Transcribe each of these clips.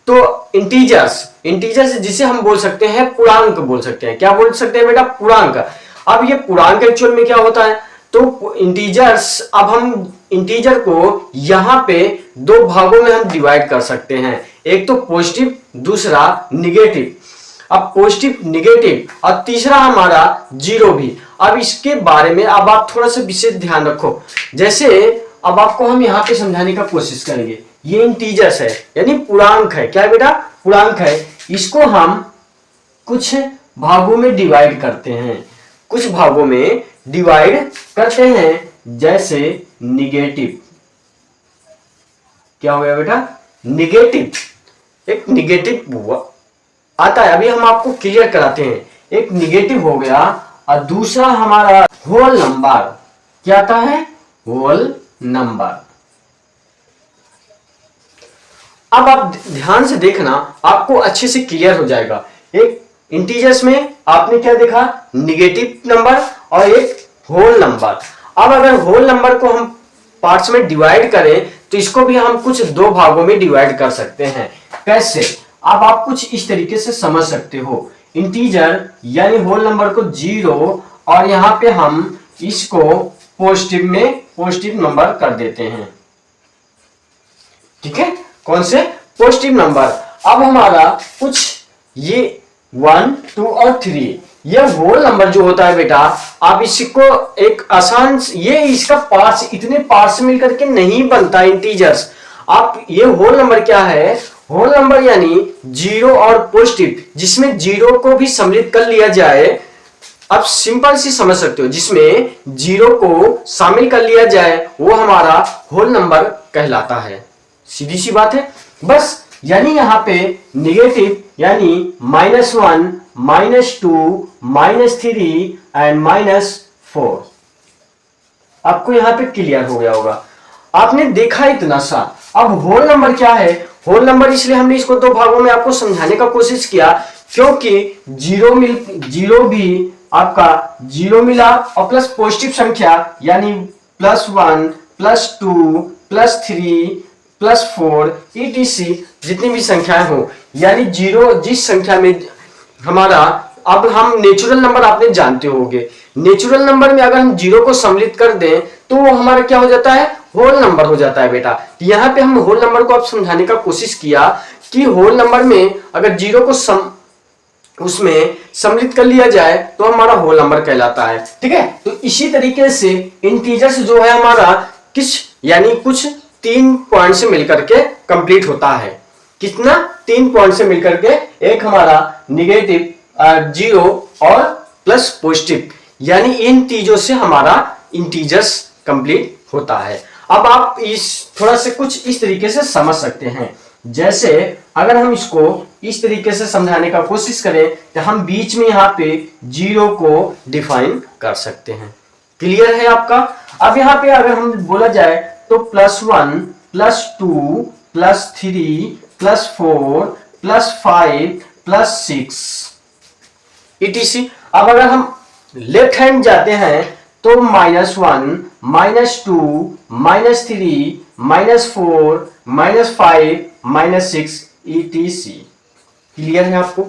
तो इंटीजर्स जिसे हम बोल सकते हैं पूर्णांक बोल सकते हैं। क्या बोल सकते हैं बेटा? पूर्णांक। अब ये पूर्णांक एक्चुअल में क्या होता है? तो इंटीजर्स, अब हम इंटीजर को यहां पे दो भागों में हम डिवाइड कर सकते हैं, एक तो पॉजिटिव, दूसरा निगेटिव। अब पॉजिटिव, निगेटिव और तीसरा हमारा जीरो भी। अब इसके बारे में अब आप थोड़ा सा विशेष ध्यान रखो। जैसे अब आपको हम यहाँ पे समझाने का कोशिश करेंगे। ये इंटीजर्स है यानी पूर्णांक है। क्या है बेटा? पूर्णांक है। इसको हम कुछ भागों में डिवाइड करते हैं, कुछ भागों में डिवाइड करते हैं। जैसे निगेटिव, क्या हो गया बेटा? निगेटिव, एक निगेटिव आता है। अभी हम आपको क्लियर कराते हैं। एक निगेटिव हो गया और दूसरा हमारा होल नंबर। क्या आता है? Whole number. अब आप ध्यान से देखना, आपको अच्छे से क्लियर हो जाएगा। एक इंटीजर्स में आपने क्या देखा? निगेटिव नंबर और एक होल नंबर। अब अगर होल नंबर को हम पार्ट्स में डिवाइड करें तो इसको भी हम कुछ दो भागों में डिवाइड कर सकते हैं। कैसे? अब आप कुछ इस तरीके से समझ सकते हो। इंटीजर यानी होल नंबर को जीरो और यहां पे हम इसको पॉजिटिव में पॉजिटिव नंबर कर देते हैं। ठीक है? कौन से? Positive number. अब हमारा कुछ ये 1, 2 और 3, ये होल नंबर जो होता है बेटा, आप इसको एक आसान, ये इसका पार्ट्स, इतने पार्ट्स मिलकर के नहीं बनता इंटीजर्स। आप ये होल नंबर क्या है? होल नंबर यानी जीरो और पॉजिटिव, जिसमें जीरो को भी सम्मिलित कर लिया जाए। आप सिंपल सी समझ सकते हो, जिसमें जीरो को शामिल कर लिया जाए वो हमारा होल नंबर कहलाता है। सीधी सी बात है बस। यानी यहां पे निगेटिव यानी -1, -2, -3 एंड -4। आपको यहां पे क्लियर हो गया होगा। आपने देखा इतना सा। अब होल नंबर क्या है? होल नंबर इसलिए हमने इसको दो भागों में आपको समझाने का कोशिश किया क्योंकि जीरो भी आपका जीरो मिला और प्लस पॉजिटिव संख्या यानी +1, +2, +3, +4 etc जितनी भी संख्याएं हो, यानी जीरो जिस संख्या में हमारा, अब हम नेचुरल नंबर आपने जानते होंगे। नेचुरल नंबर में अगर हम जीरो को सम्मिलित कर दें तो वो हमारा क्या हो जाता है? होल नंबर हो जाता है बेटा। यहाँ पे हम होल नंबर को आप समझाने का कोशिश किया कि होल नंबर में अगर जीरो को उसमें सम्मिलित कर लिया जाए तो हमारा होल नंबर कहलाता है। ठीक है? तो इसी तरीके से इंटीजर्स जो है हमारा यानी कुछ 3 पॉइंट से मिलकर के कंप्लीट होता है। कितना? 3 पॉइंट से मिलकर के, एक हमारा निगेटिव, जीरो और प्लस पॉजिटिव, यानी इन चीजों से हमारा इंटीजर्स कंप्लीट होता है। अब आप इस थोड़ा से कुछ इस तरीके से समझ सकते हैं। जैसे अगर हम इसको इस तरीके से समझाने का कोशिश करें तो हम बीच में यहाँ पे जीरो को डिफाइन कर सकते हैं। क्लियर है आपका? अब यहाँ पे अगर हम बोला जाए तो +1, +2, +3, +4, +5, +6 etc। अब अगर हम लेफ्ट हैंड जाते हैं तो -1, -2, -3, -4, -5, -6 etc। क्लियर है आपको?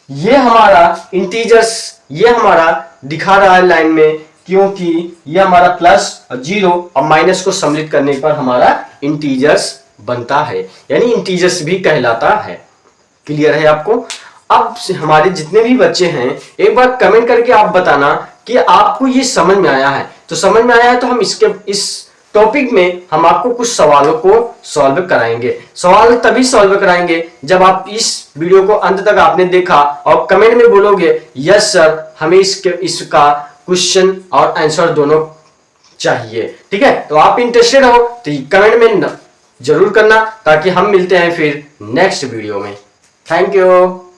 ये हमारा इंटीजर्स, ये हमारा दिखा रहा है लाइन में, क्योंकि ये हमारा प्लस और जीरो और माइनस को सम्मिलित करने पर हमारा इंटीजर्स बनता है, यानी इंटीजर्स भी कहलाता है। क्लियर है आपको? अब हमारे जितने भी बच्चे हैं एक बार कमेंट करके आप बताना कि आपको ये समझ में आया है। तो समझ में आया है तो हम इस टॉपिक में हम आपको कुछ सवालों को सॉल्व कराएंगे। सवाल तभी सॉल्व कराएंगे जब आप इस वीडियो को अंत तक आपने देखा और कमेंट में बोलोगे यस सर, हमें इसका क्वेश्चन और आंसर दोनों चाहिए। ठीक है? तो आप इंटरेस्टेड हो तो कमेंट में जरूर करना, ताकि हम मिलते हैं फिर नेक्स्ट वीडियो में। Thank you.